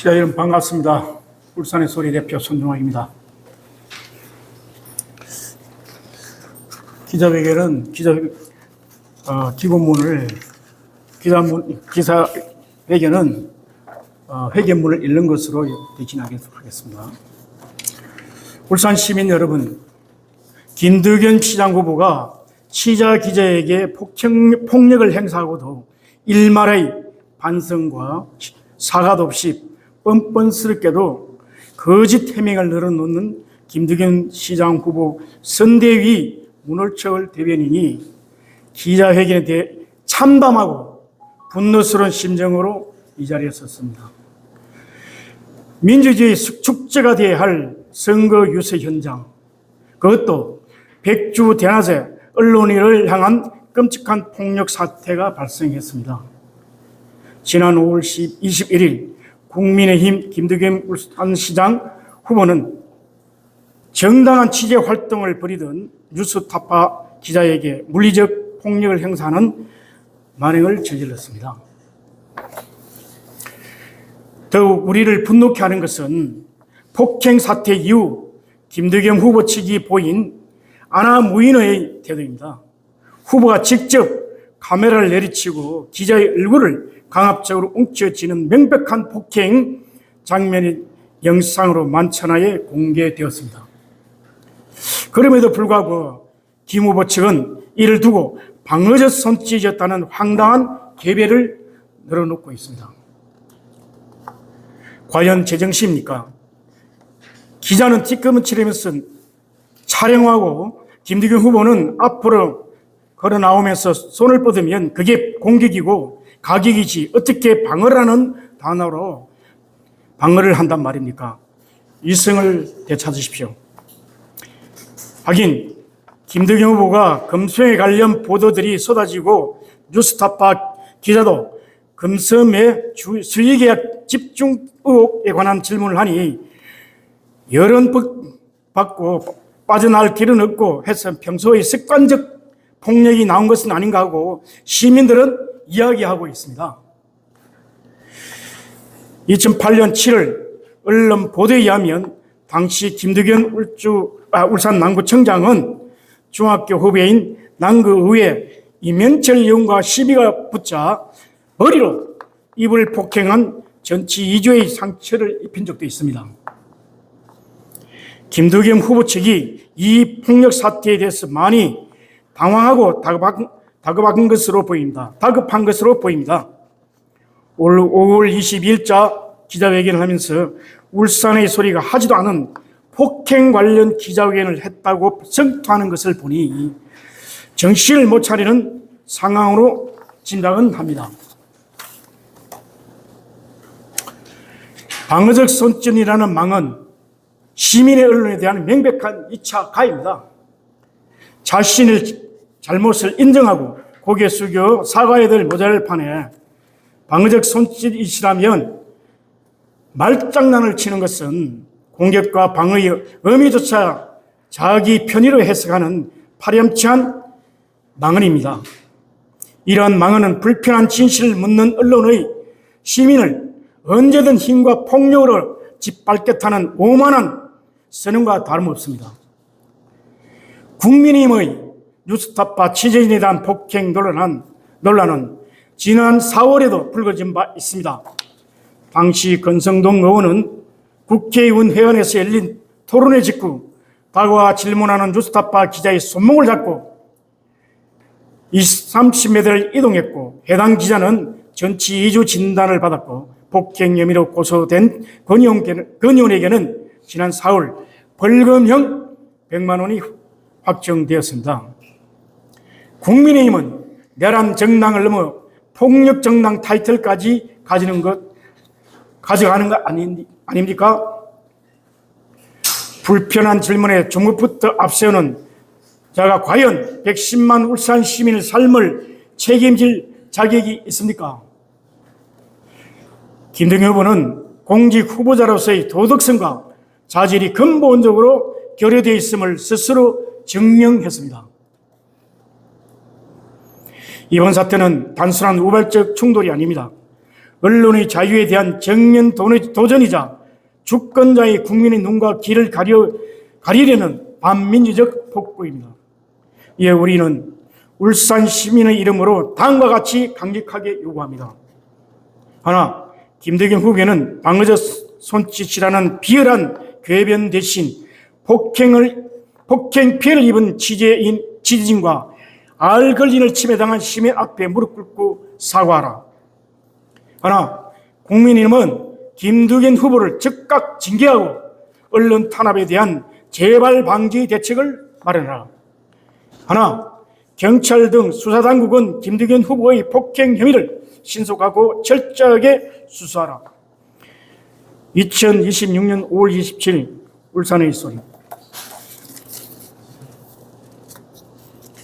기자 여러분 반갑습니다. 울산의 소리 대표 손종학입니다. 기자회견은 기본문을 기자회견은 회견문을 읽는 것으로 대신하도록 하겠습니다. 울산 시민 여러분, 김두겸 시장 후보가 취재 기자에게 폭력을 행사하고도 일말의 반성과 사과도 없이 뻔뻔스럽게도 거짓 해명을 늘어놓는 김두겸 시장 후보 선대위 문홀철 대변인이 기자회견에 대해 참담하고 분노스러운 심정으로 이 자리에 섰습니다. 민주주의 축제가 되어야 할 선거 유세 현장, 그것도 백주 대낮에 언론인을 향한 끔찍한 폭력 사태가 발생했습니다. 지난 5월 21일 국민의힘 김두겸 울산시장 후보는 정당한 취재 활동을 벌이던 뉴스타파 기자에게 물리적 폭력을 행사하는 만행을 저질렀습니다. 더욱 우리를 분노케 하는 것은 폭행 사태 이후 김두겸 후보 측이 보인 아나무인의 태도입니다. 후보가 직접 카메라를 내리치고 기자의 얼굴을 강압적으로 움켜쥐는 명백한 폭행 장면이 영상으로 만천하에 공개되었습니다. 그럼에도 불구하고 김 후보 측은 이를 두고 방어적 손짓이었다는 황당한 개별을 늘어놓고 있습니다. 과연 제정신입니까? 기자는 뒷검을 치르면서 촬영하고 김두겸 후보는 앞으로 걸어 나오면서 손을 뻗으면 그게 공격이고 가격이지 어떻게 방어를 하는 단어로 방어를 한단 말입니까? 이성을 되찾으십시오. 하긴 김두겸 후보가 금성에 관련 보도들이 쏟아지고 뉴스타파 기자도 금성의 수의계약 집중 의혹에 관한 질문을 하니 여론 받고 빠져나갈 길은 없고 해서 평소에 습관적 폭력이 나온 것은 아닌가 하고 시민들은 이야기하고 있습니다. 2008년 7월 언론 보도에 의하면 당시 김두겸 울산 남구청장은 중학교 후배인 남구의회 이명철 의원과 시비가 붙자 머리로 입을 폭행한 전치 2주의 상처를 입힌 적도 있습니다. 김두겸 후보 측이 이 폭력 사태에 대해서 많이 당황하고 다급한 것으로 보입니다. 5월 22일자 기자회견을 하면서 울산의 소리가 하지도 않은 폭행 관련 기자회견을 했다고 성토하는 것을 보니 정신을 못 차리는 상황으로 짐작은 합니다. 방어적 손짓이라는 망은 시민의 언론에 대한 명백한 2차 가해입니다. 자신의 잘못을 인정하고 고개 숙여 사과해야 될 모자를 판에 방어적 손짓이라면 말장난을 치는 것은 공격과 방어의 의미조차 자기 편의로 해석하는 파렴치한 망언입니다. 이러한 망언은 불편한 진실을 묻는 언론의 시민을 언제든 힘과 폭력으로 짓밟겠다는 오만한 선언과 다름없습니다. 국민의힘의 뉴스타파 취재진에 대한 폭행 논란은 지난 4월에도 불거진 바 있습니다. 당시 권성동 의원은 국회의원 회관에서 열린 토론회 직후 다가와 질문하는 뉴스타파 기자의 손목을 잡고 30m를 이동했고 해당 기자는 전치 2주 진단을 받았고 폭행 혐의로 고소된 권 의원에게는 지난 4월 벌금형 100만 원이 확정되었습니다. 국민의힘은 내란 정당을 넘어 폭력 정당 타이틀까지 가져가는 것 아닙니까? 불편한 질문에 조목부터 앞세우는 자가 과연 110만 울산 시민의 삶을 책임질 자격이 있습니까? 김두겸 후보는 공직 후보자로서의 도덕성과 자질이 근본적으로 결여되어 있음을 스스로 증명했습니다. 이번 사태는 단순한 우발적 충돌이 아닙니다. 언론의 자유에 대한 정면 도전이자 주권자의 국민의 눈과 귀를 가리려는 반민주적 폭거입니다. 이에 우리는 울산 시민의 이름으로 다음과 같이 강력하게 요구합니다. 하나, 김대경 후보는 방어적 손짓이라는 비열한 궤변 대신 폭행 피해를 입은 지지진과 알권린을 침해당한 시민 앞에 무릎 꿇고 사과하라. 하나, 국민의힘은 김두관 후보를 즉각 징계하고 언론 탄압에 대한 재발 방지 대책을 마련하라. 하나, 경찰 등 수사당국은 김두관 후보의 폭행 혐의를 신속하고 철저하게 수사하라. 2026년 5월 27일 울산의 소리.